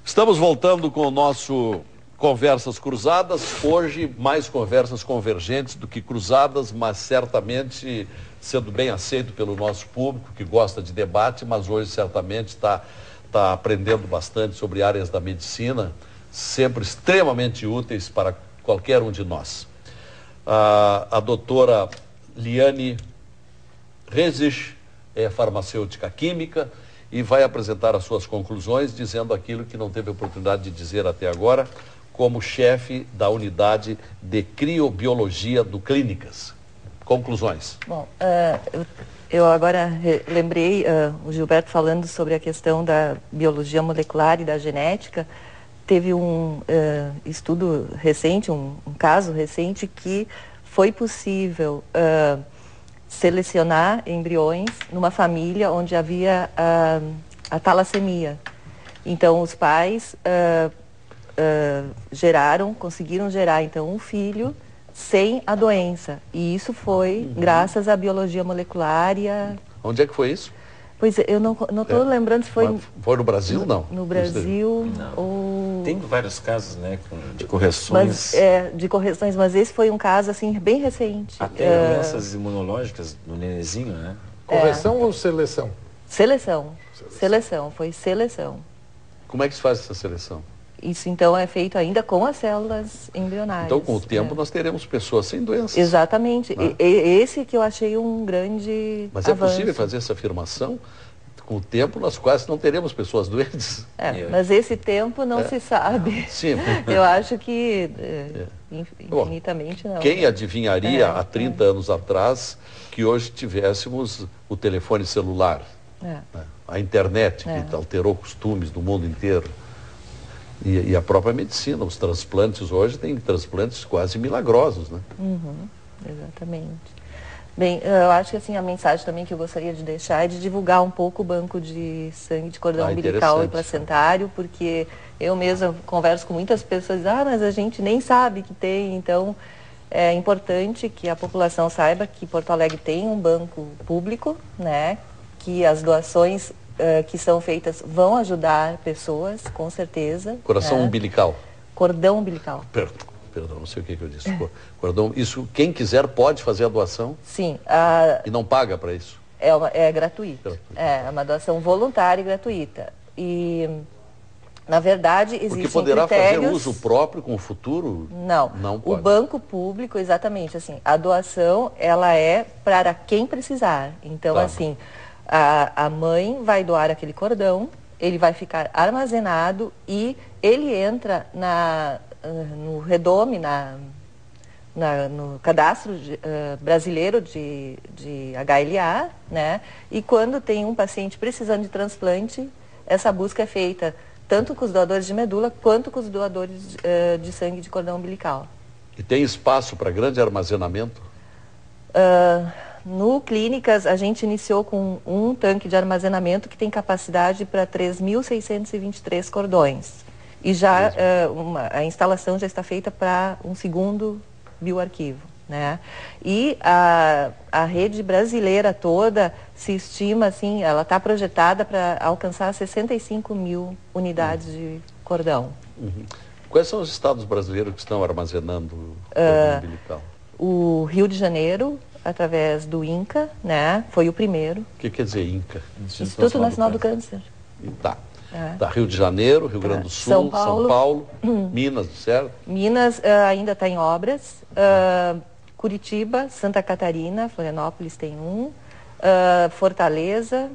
Estamos voltando com o nosso Conversas Cruzadas. Hoje, mais conversas convergentes do que cruzadas, mas certamente sendo bem aceito pelo nosso público, que gosta de debate, mas hoje certamente está aprendendo bastante sobre áreas da medicina, sempre extremamente úteis para qualquer um de nós. A doutora Liane Rezich é farmacêutica química e vai apresentar as suas conclusões, dizendo aquilo que não teve oportunidade de dizer até agora, como chefe da unidade de criobiologia do Clínicas. Conclusões. Bom, eu agora lembrei o Gilberto falando sobre a questão da biologia molecular e da genética. Teve um estudo recente, um caso recente, que foi possível selecionar embriões numa família onde havia a talassemia. Então, os pais conseguiram gerar, então, um filho sem a doença. E isso foi graças à biologia molecular e a... Onde é que foi isso? Pois é, eu não estou lembrando se foi... Mas foi no Brasil, não? No Brasil, ou... Tem vários casos, né, de correções. De correções, mas esse foi um caso, assim, bem recente. Até doenças imunológicas do nenenzinho, né? Correção ou seleção? Seleção, foi seleção. Como é que se faz essa seleção? Isso, então, é feito ainda com as células embrionárias. Então, com o tempo, nós teremos pessoas sem doenças. Exatamente. Esse que eu achei um grande Mas avanço. é possível fazer essa afirmação? Com o tempo, nós quase não teremos pessoas doentes. Mas esse tempo não se sabe. Sim. Eu acho que infinitamente não. Quem adivinharia há 30 anos atrás que hoje tivéssemos o telefone celular, a internet, que alterou costumes do mundo inteiro. E a própria medicina, os transplantes hoje têm transplantes quase milagrosos, né? Exatamente. Bem, eu acho que assim, a mensagem também que eu gostaria de deixar é de divulgar um pouco o banco de sangue de cordão umbilical e placentário, porque eu mesma converso com muitas pessoas, mas a gente nem sabe que tem, então é importante que a população saiba que Porto Alegre tem um banco público, né, que as doações que são feitas vão ajudar pessoas, com certeza. Coração umbilical. Cordão umbilical. Perdão, não sei o que eu disse. Cordão, isso, quem quiser pode fazer a doação? Sim. E não paga para isso? É gratuito. É uma doação voluntária e gratuita. E, na verdade, existem Porque poderá critérios... fazer uso próprio com o futuro? Não. Não pode. O banco público, exatamente, assim, a doação, ela é para quem precisar. Então, assim... A mãe vai doar aquele cordão, ele vai ficar armazenado e ele entra no REDOME, no cadastro brasileiro de HLA, né? E quando tem um paciente precisando de transplante, essa busca é feita tanto com os doadores de medula quanto com os doadores de sangue de cordão umbilical. E tem espaço para grande armazenamento? No Clínicas, a gente iniciou com um tanque de armazenamento que tem capacidade para 3.623 cordões. E já a instalação já está feita para um segundo bioarquivo, né? E a rede brasileira toda se estima, assim, ela está projetada para alcançar 65 mil unidades de cordão. Quais são os estados brasileiros que estão armazenando cordão umbilical? O Rio de Janeiro, através do INCA, né? Foi o primeiro. O que quer dizer INCA? Instituto Nacional do Câncer. Tá. Rio de Janeiro, Rio Grande do Sul, São Paulo, Minas, certo? Minas ainda está em obras. Curitiba, Santa Catarina, Florianópolis tem um. Fortaleza,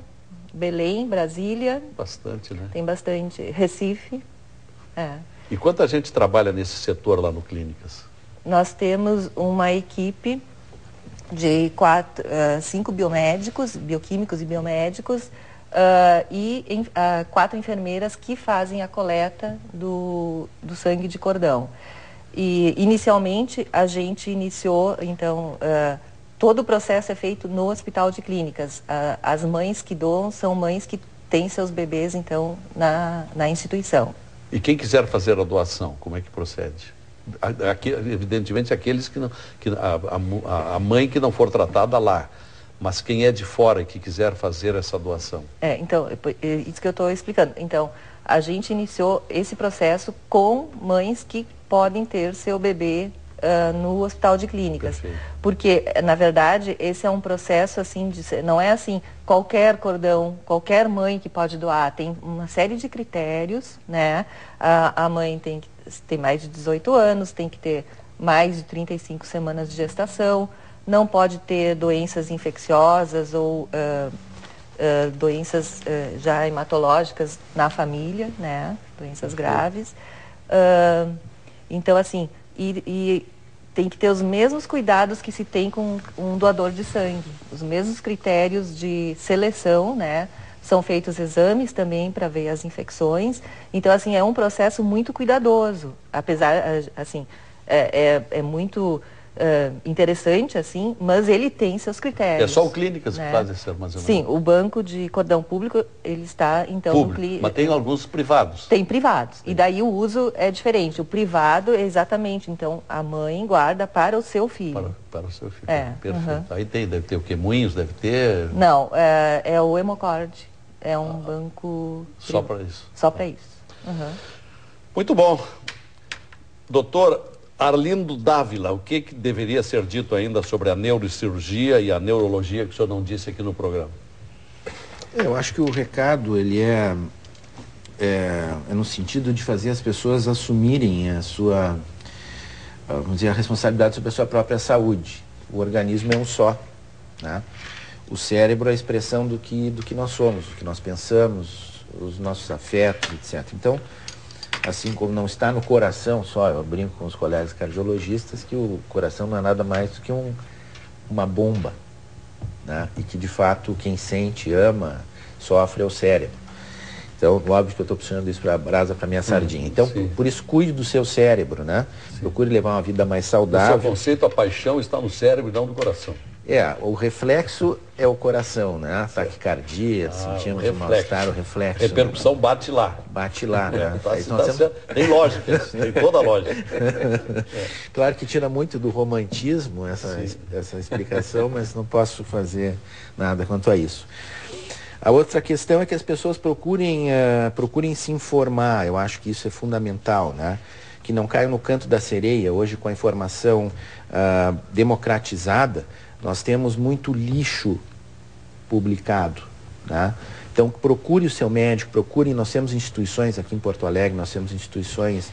Belém, Brasília. Bastante, né? Tem bastante. Recife. E quanta gente trabalha nesse setor lá no Clínicas? Nós temos uma equipe de 5 biomédicos, bioquímicos e biomédicos, e 4 enfermeiras que fazem a coleta do sangue de cordão. E, inicialmente, a gente iniciou, então, todo o processo é feito no Hospital de Clínicas. As mães que doam são mães que têm seus bebês, então, na instituição. E quem quiser fazer a doação, como é que procede? Evidentemente, aqueles que não, a mãe que não for tratada lá, Mas quem é de fora e que quiser fazer essa doação? Então, isso que eu estou explicando. Então, a gente iniciou esse processo com mães que podem ter seu bebê no hospital de clínicas. Perfeito. Porque, na verdade, esse é um processo assim, não é assim, qualquer cordão, qualquer mãe que pode doar. Tem uma série de critérios, né? A mãe tem que ter mais de 18 anos, tem que ter mais de 35 semanas de gestação, não pode ter doenças infecciosas ou doenças já hematológicas na família, né? Doenças graves. Então, assim, e tem que ter os mesmos cuidados que se tem com um doador de sangue. Os mesmos critérios de seleção, né? São feitos exames também para ver as infecções. Então, assim, é um processo muito cuidadoso. Apesar, assim, é muito interessante, assim, mas ele tem seus critérios. É só o Clínicas, né, que faz esse armazenamento? Sim, o banco de cordão público, ele está, então, público, mas tem alguns privados. Tem privados. Sim. E daí o uso é diferente. O privado é exatamente, então, a mãe guarda para o seu filho. Para o seu filho. Perfeito. Aí deve ter o quê? Moinhos, deve ter? Não, é o Hemocord. É um banco... Só para isso? Só para isso. Muito bom. Doutor Arlindo Dávila, o que deveria ser dito ainda sobre a neurocirurgia e a neurologia que o senhor não disse aqui no programa? Eu acho que o recado, ele é no sentido de fazer as pessoas assumirem a sua, vamos dizer, a responsabilidade sobre a sua própria saúde. O organismo é um só, né? O cérebro é a expressão do que nós somos, do que nós pensamos, os nossos afetos, etc. Então, assim como não está no coração só, eu brinco com os colegas cardiologistas que o coração não é nada mais do que uma bomba, né? E que de fato quem sente, ama, sofre é o cérebro. Então, óbvio que eu estou puxando isso para a brasa, para minha sardinha. Então, por isso, cuide do seu cérebro, né? Sim. Procure levar uma vida mais saudável. O seu conceito, a paixão está no cérebro e não no coração. O reflexo é o coração, né? Taquicardia, sentimos o mal-estar, o reflexo. Repercussão, né? Bate lá. Bate lá, né? Tem lógica, tem toda a lógica. Claro que tira muito do romantismo essa explicação, mas não posso fazer nada quanto a isso. A outra questão é que as pessoas procurem se informar. Eu acho que isso é fundamental, né? Que não caiam no canto da sereia. Hoje, com a informação democratizada, nós temos muito lixo publicado, né? Então, procure o seu médico, nós temos instituições aqui em Porto Alegre, nós temos instituições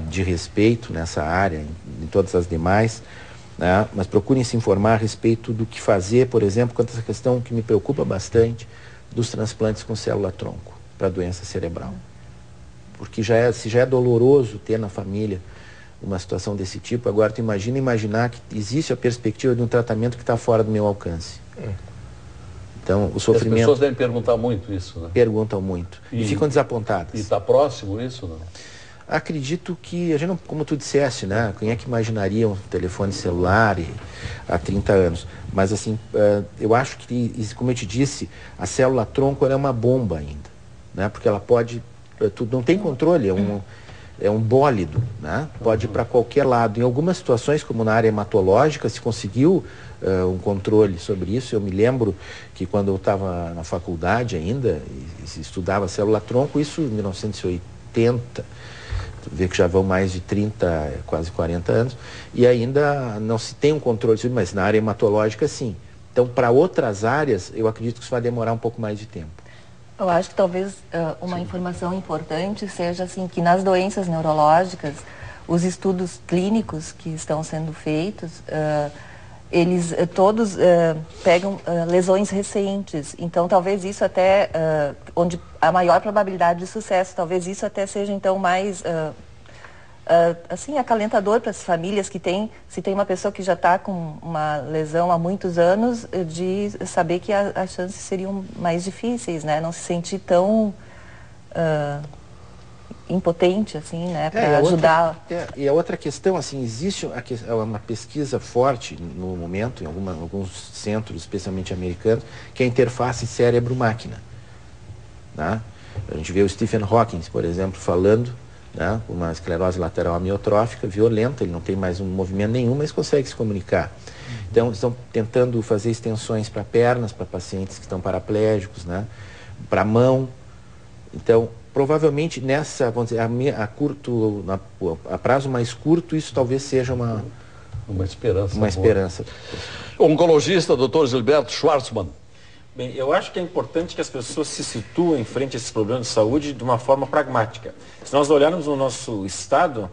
de respeito nessa área, em todas as demais, né? Mas procurem se informar a respeito do que fazer, por exemplo, quanto a essa questão que me preocupa bastante, dos transplantes com célula-tronco para doença cerebral. Porque se já é doloroso ter na família uma situação desse tipo, agora tu imaginar que existe a perspectiva de um tratamento que está fora do meu alcance. Então, o sofrimento... As pessoas devem perguntar muito isso, né? Perguntam muito. E ficam desapontadas. E está próximo isso, não? Acredito que, a gente não, como tu disseste, né? Quem é que imaginaria um telefone celular há 30 anos? Mas, assim, eu acho que, como eu te disse, a célula-tronco é uma bomba ainda, né? Porque ela pode... Tu não tem controle, é um bólido, né? Pode ir para qualquer lado. Em algumas situações, como na área hematológica, se conseguiu um controle sobre isso. Eu me lembro que quando eu estava na faculdade ainda, e se estudava célula-tronco, isso em 1980, tu vê que já vão mais de 30, quase 40 anos, e ainda não se tem um controle sobre, mas na área hematológica sim. Então, para outras áreas, eu acredito que isso vai demorar um pouco mais de tempo. Eu acho que talvez uma informação importante seja assim, que nas doenças neurológicas, os estudos clínicos que estão sendo feitos, eles todos pegam lesões recentes. Então, talvez isso até, onde a maior probabilidade de sucesso, talvez isso até seja então mais assim, acalentador para as famílias que se tem uma pessoa que já está com uma lesão há muitos anos, de saber que as chances seriam mais difíceis, né? Não se sentir tão impotente, assim, né? Para ajudar. E a outra questão, assim, existe uma pesquisa forte no momento, em alguns centros, especialmente americanos, que é a interface cérebro-máquina, né? A gente vê o Stephen Hawking, por exemplo, falando né? Uma esclerose lateral amiotrófica violenta, ele não tem mais um movimento nenhum, mas consegue se comunicar. Então, estão tentando fazer extensões para pernas, para pacientes que estão paraplégicos, né? Para mão. Então, provavelmente nessa, vamos dizer, a prazo mais curto, isso talvez seja uma esperança. Uma esperança. Oncologista, Dr. Gilberto Schwartzman. Bem, eu acho que é importante que as pessoas se situem frente a esses problemas de saúde de uma forma pragmática. Se nós olharmos no nosso estado,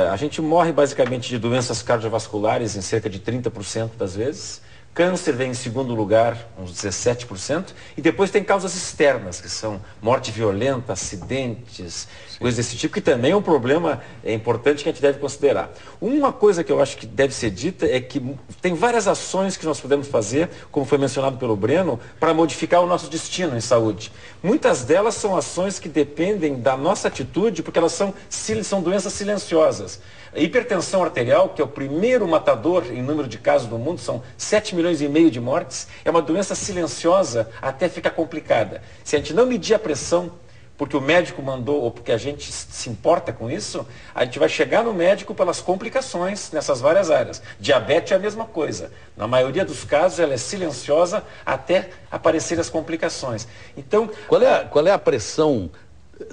a gente morre basicamente de doenças cardiovasculares em cerca de 30% das vezes. Câncer vem em segundo lugar, uns 17%, e depois tem causas externas, que são morte violenta, acidentes, coisas desse tipo, que também é um problema importante que a gente deve considerar. Uma coisa que eu acho que deve ser dita é que tem várias ações que nós podemos fazer, como foi mencionado pelo Breno, para modificar o nosso destino em saúde. Muitas delas são ações que dependem da nossa atitude, porque elas são doenças silenciosas. A hipertensão arterial, que é o primeiro matador em número de casos do mundo, são 7,5 milhões de mortes, é uma doença silenciosa até ficar complicada. Se a gente não medir a pressão, porque o médico mandou, ou porque a gente se importa com isso, a gente vai chegar no médico pelas complicações nessas várias áreas. Diabetes é a mesma coisa. Na maioria dos casos, ela é silenciosa até aparecerem as complicações. Então, qual é a pressão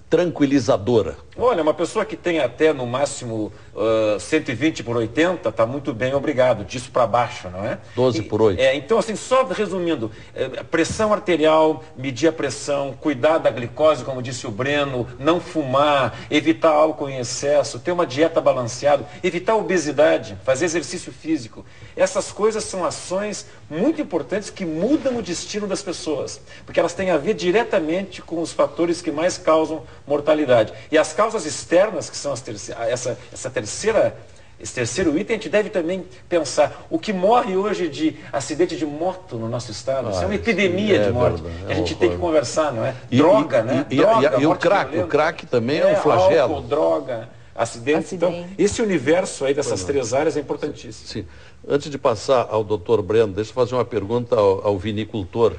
tranquilizadora? Olha, uma pessoa que tem até no máximo 120/80 está muito bem, obrigado, disso para baixo, não é? 12/8. Então, assim, só resumindo, pressão arterial, medir a pressão, cuidar da glicose, como disse o Breno, não fumar, evitar álcool em excesso, ter uma dieta balanceada, evitar a obesidade, fazer exercício físico. Essas coisas são ações muito importantes que mudam o destino das pessoas, porque elas têm a ver diretamente com os fatores que mais causam mortalidade. E as causas externas, que são esse terceiro item, a gente deve também pensar. O que morre hoje de acidente de moto no nosso estado, isso é uma epidemia de morte. Verdade, que a gente tem que conversar, não é? Droga, né? E o crack também é um flagelo. Álcool, droga, acidente. Então, esse universo aí dessas três áreas é importantíssimo. Sim. Antes de passar ao Dr. Breno, deixa eu fazer uma pergunta ao vinicultor.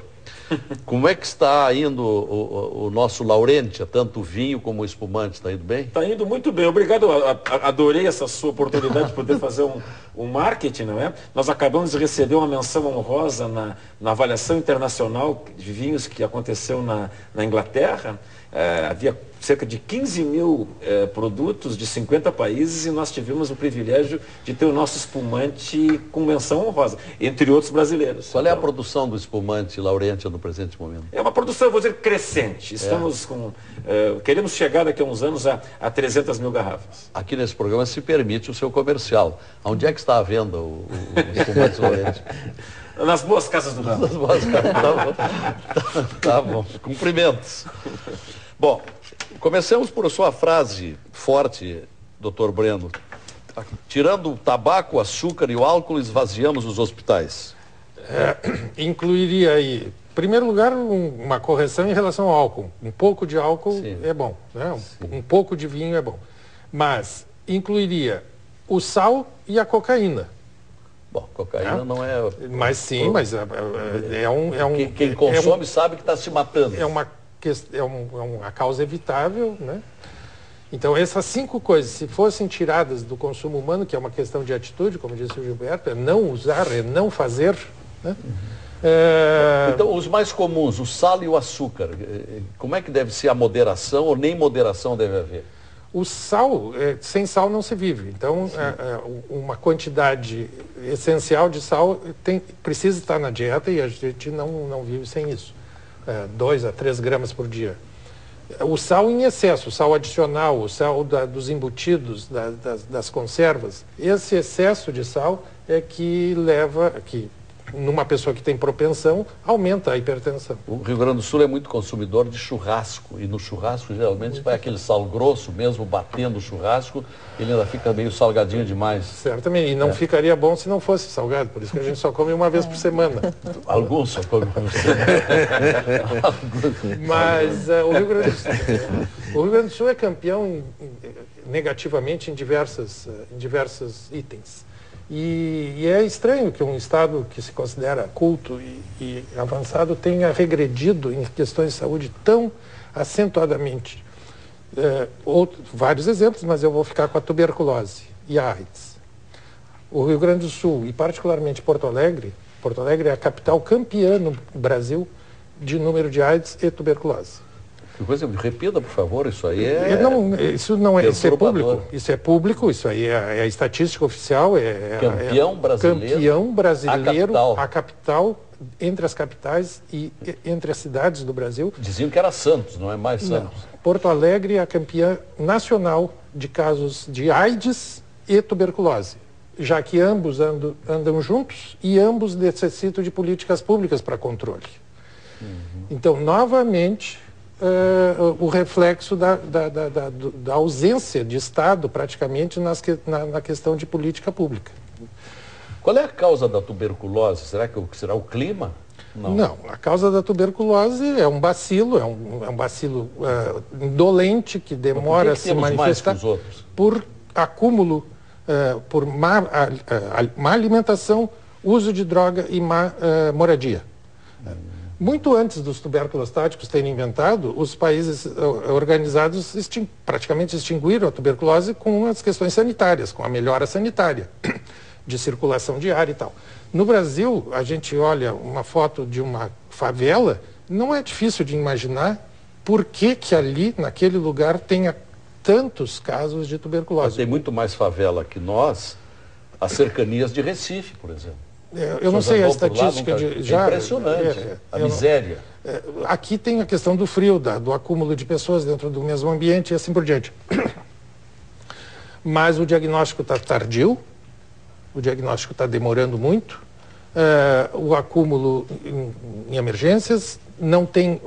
Como é que está indo o nosso Laurentia, tanto o vinho como o espumante? Está indo bem? Está indo muito bem, obrigado. Adorei essa sua oportunidade de poder fazer um marketing, não é? Nós acabamos de receber uma menção honrosa na avaliação internacional de vinhos que aconteceu na Inglaterra. Havia cerca de 15 mil produtos de 50 países e nós tivemos o privilégio de ter o nosso espumante com menção honrosa, entre outros brasileiros. Qual é a produção do espumante Laurentia no presente momento? É uma produção, eu vou dizer, crescente. Estamos queremos chegar daqui a uns anos a 300 mil garrafas. Aqui nesse programa se permite o seu comercial. Onde é que está à venda o espumante Laurentia? Nas boas casas do ramo. Nas boas casas, tá bom. Cumprimentos. Bom, comecemos por sua frase forte, Dr. Breno. Tirando o tabaco, o açúcar e o álcool, esvaziamos os hospitais. Incluiria aí, em primeiro lugar, uma correção em relação ao álcool. Um pouco de álcool é bom, né? Um pouco de vinho é bom. Mas incluiria o sal e a cocaína. Bom, cocaína não é... Mas sim, mas é um... Quem consome sabe que está se matando. É uma causa evitável, né? Então, essas 5 coisas, se fossem tiradas do consumo humano, que é uma questão de atitude, como disse o Gilberto, é não usar, é não fazer, né? Então, os mais comuns, o sal e o açúcar, como é que deve ser a moderação ou nem moderação deve haver? O sal, sem sal não se vive. Então, uma quantidade essencial de sal precisa estar na dieta e a gente não vive sem isso. 2 a 3 gramas por dia. O sal em excesso, o sal adicional, o sal dos embutidos, das conservas, esse excesso de sal é que leva, numa pessoa que tem propensão, aumenta a hipertensão. O Rio Grande do Sul é muito consumidor de churrasco, e no churrasco geralmente vai aquele sal grosso, mesmo batendo o churrasco, ele ainda fica meio salgadinho demais. Certamente, e não ficaria bom se não fosse salgado, por isso que a gente só come uma vez por semana. Alguns só comem por semana. Mas o Rio Grande do Sul é campeão negativamente em diversos itens. E é estranho que um Estado que se considera culto e avançado tenha regredido em questões de saúde tão acentuadamente. Vários exemplos, mas eu vou ficar com a tuberculose e a AIDS. O Rio Grande do Sul, e particularmente Porto Alegre é a capital campeã no Brasil de número de AIDS e tuberculose. Que coisa, me repita, por favor, isso aí é... Isso não é, isso é público, isso aí é a estatística oficial. Campeão brasileiro. Campeão brasileiro, a capital, entre as capitais e entre as cidades do Brasil. Diziam que era Santos, não é mais Santos. Não. Porto Alegre é a campeã nacional de casos de AIDS e tuberculose, já que ambos andam juntos e ambos necessitam de políticas públicas para controle. Então, novamente, o reflexo da ausência de Estado, praticamente, na questão de política pública. Qual é a causa da tuberculose? Será o clima? Não, a causa da tuberculose é um bacilo, é um bacilo indolente que demora a se manifestar por acúmulo, por má alimentação, uso de droga e má moradia. Muito antes dos tuberculostáticos terem inventado, os países organizados praticamente extinguiram a tuberculose com as questões sanitárias, com a melhora sanitária, de circulação de ar e tal. No Brasil, a gente olha uma foto de uma favela, não é difícil de imaginar por que ali, naquele lugar, tenha tantos casos de tuberculose. Mas tem muito mais favela que nós, as cercanias de Recife, por exemplo. Eu não sei a estatística é impressionante, a miséria. Aqui tem a questão do frio, do acúmulo de pessoas dentro do mesmo ambiente e assim por diante. Mas o diagnóstico está tardio, o diagnóstico está demorando muito, o acúmulo em emergências, não tem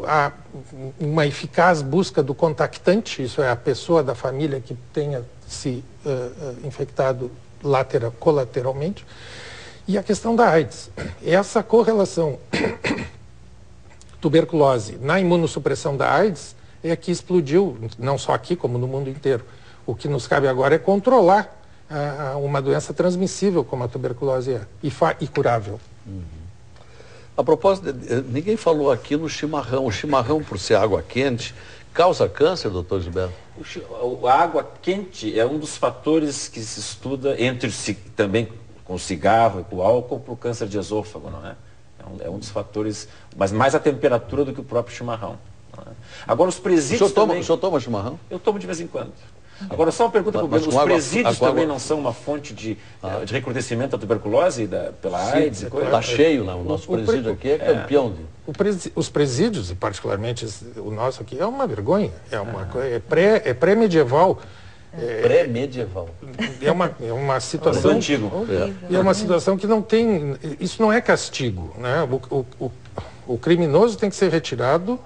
uma eficaz busca do contactante, isso é a pessoa da família que tenha se infectado colateralmente. E a questão da AIDS. Essa correlação tuberculose na imunossupressão da AIDS é que explodiu, não só aqui, como no mundo inteiro. O que nos cabe agora é controlar uma doença transmissível como a tuberculose é, e curável. A propósito, ninguém falou aqui no chimarrão. O chimarrão, por ser água quente, causa câncer, doutor Gilberto? A água quente é um dos fatores que se estuda também com o cigarro e com o álcool para o câncer de esôfago, não é? É um dos fatores, mas mais a temperatura do que o próprio chimarrão. Não é? Agora, os presídios o senhor toma chimarrão? Eu tomo de vez em quando. Agora, só uma pergunta para o Breno. Os presídios também não são uma fonte de recrudescimento da tuberculose pela AIDS? Está cheio, né? O nosso presídio aqui é campeão. Os presídios, e particularmente o nosso aqui, é uma vergonha. É pré-medieval. Pré-medieval. É uma situação antigo. É uma situação que não tem. Isso não é castigo, né? O criminoso tem que ser retirado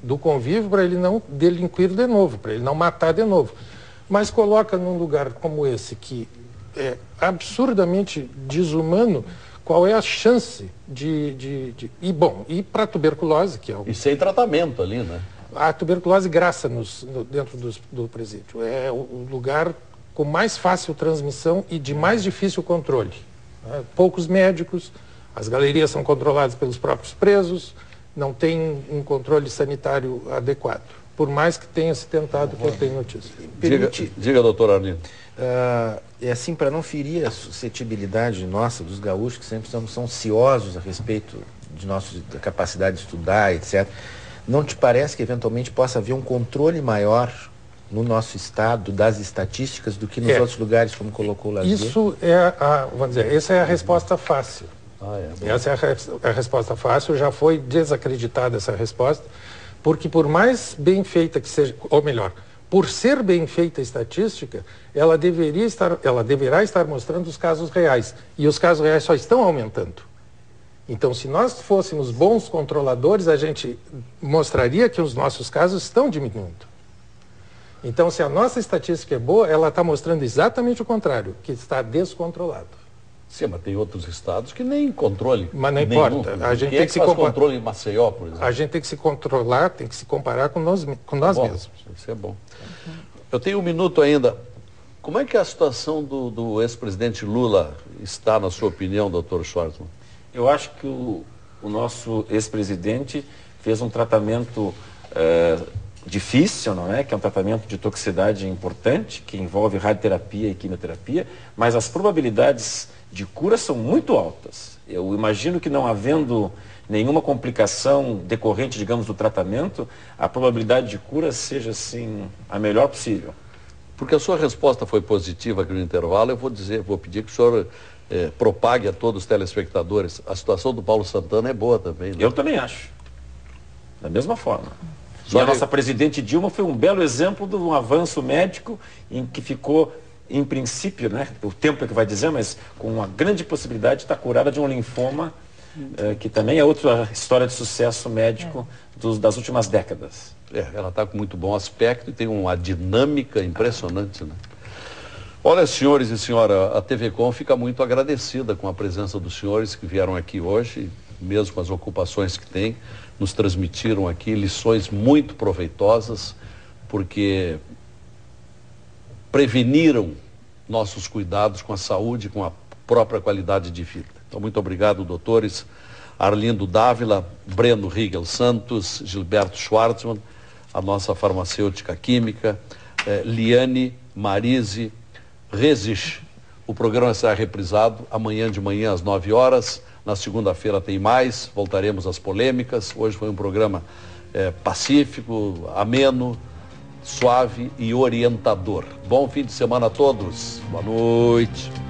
do convívio para ele não delinquir de novo, para ele não matar de novo. Mas coloca num lugar como esse, que é absurdamente desumano, qual é a chance e para a tuberculose, que é E sem tratamento ali, né? A tuberculose graça dentro do presídio. É o lugar com mais fácil transmissão e de mais difícil controle. Poucos médicos, as galerias são controladas pelos próprios presos, não tem um controle sanitário adequado. Por mais que tenha se tentado, que eu tenho notícia. Diga, doutor Arlindo. É assim, para não ferir a suscetibilidade nossa, dos gaúchos, que sempre são ansiosos a respeito da capacidade de estudar, etc., não te parece que eventualmente possa haver um controle maior no nosso estado das estatísticas do que nos outros lugares, como colocou o Lazier? Isso vamos dizer, essa é a resposta fácil. Essa é a resposta fácil, já foi desacreditada essa resposta, porque por mais bem feita que seja, ou melhor, por ser bem feita a estatística, ela deverá estar mostrando os casos reais, e os casos reais só estão aumentando. Então, se nós fôssemos bons controladores, a gente mostraria que os nossos casos estão diminuindo. Então, se a nossa estatística é boa, ela está mostrando exatamente o contrário, que está descontrolado. Sim, mas tem outros estados que nem controle. Mas não importa. A gente tem que se controle em Maceió, por exemplo? A gente tem que se controlar, tem que se comparar com nós mesmos. Isso é bom. Eu tenho um minuto ainda. Como é que a situação do ex-presidente Lula está, na sua opinião, doutor Schwartzman? Eu acho que o nosso ex-presidente fez um tratamento difícil, não é? Que é um tratamento de toxicidade importante, que envolve radioterapia e quimioterapia, mas as probabilidades de cura são muito altas. Eu imagino que não havendo nenhuma complicação decorrente, digamos, do tratamento, a probabilidade de cura seja, assim, a melhor possível. Porque a sua resposta foi positiva aqui no intervalo, eu vou pedir que o senhor propague a todos os telespectadores. A situação do Paulo Santana é boa também, né? Eu também acho. Da mesma forma. E a nossa presidente Dilma foi um belo exemplo de um avanço médico em que ficou, em princípio, né, o tempo é que vai dizer, mas com uma grande possibilidade de estar curada de um linfoma, que também é outra história de sucesso médico das últimas décadas. Ela está com muito bom aspecto e tem uma dinâmica impressionante, né? Olha, senhores e senhora, a TV Com fica muito agradecida com a presença dos senhores que vieram aqui hoje, mesmo com as ocupações que têm, nos transmitiram aqui lições muito proveitosas, porque preveniram nossos cuidados com a saúde, com a própria qualidade de vida. Então, muito obrigado, doutores Arlindo Dávila, Breno Rigel Santos, Gilberto Schwartzman, a nossa farmacêutica química, Liane Marise Resich. O programa será reprisado amanhã de manhã às 9 horas. Na segunda-feira tem mais, voltaremos às polêmicas. Hoje foi um programa pacífico, ameno, suave e orientador. Bom fim de semana a todos. Boa noite.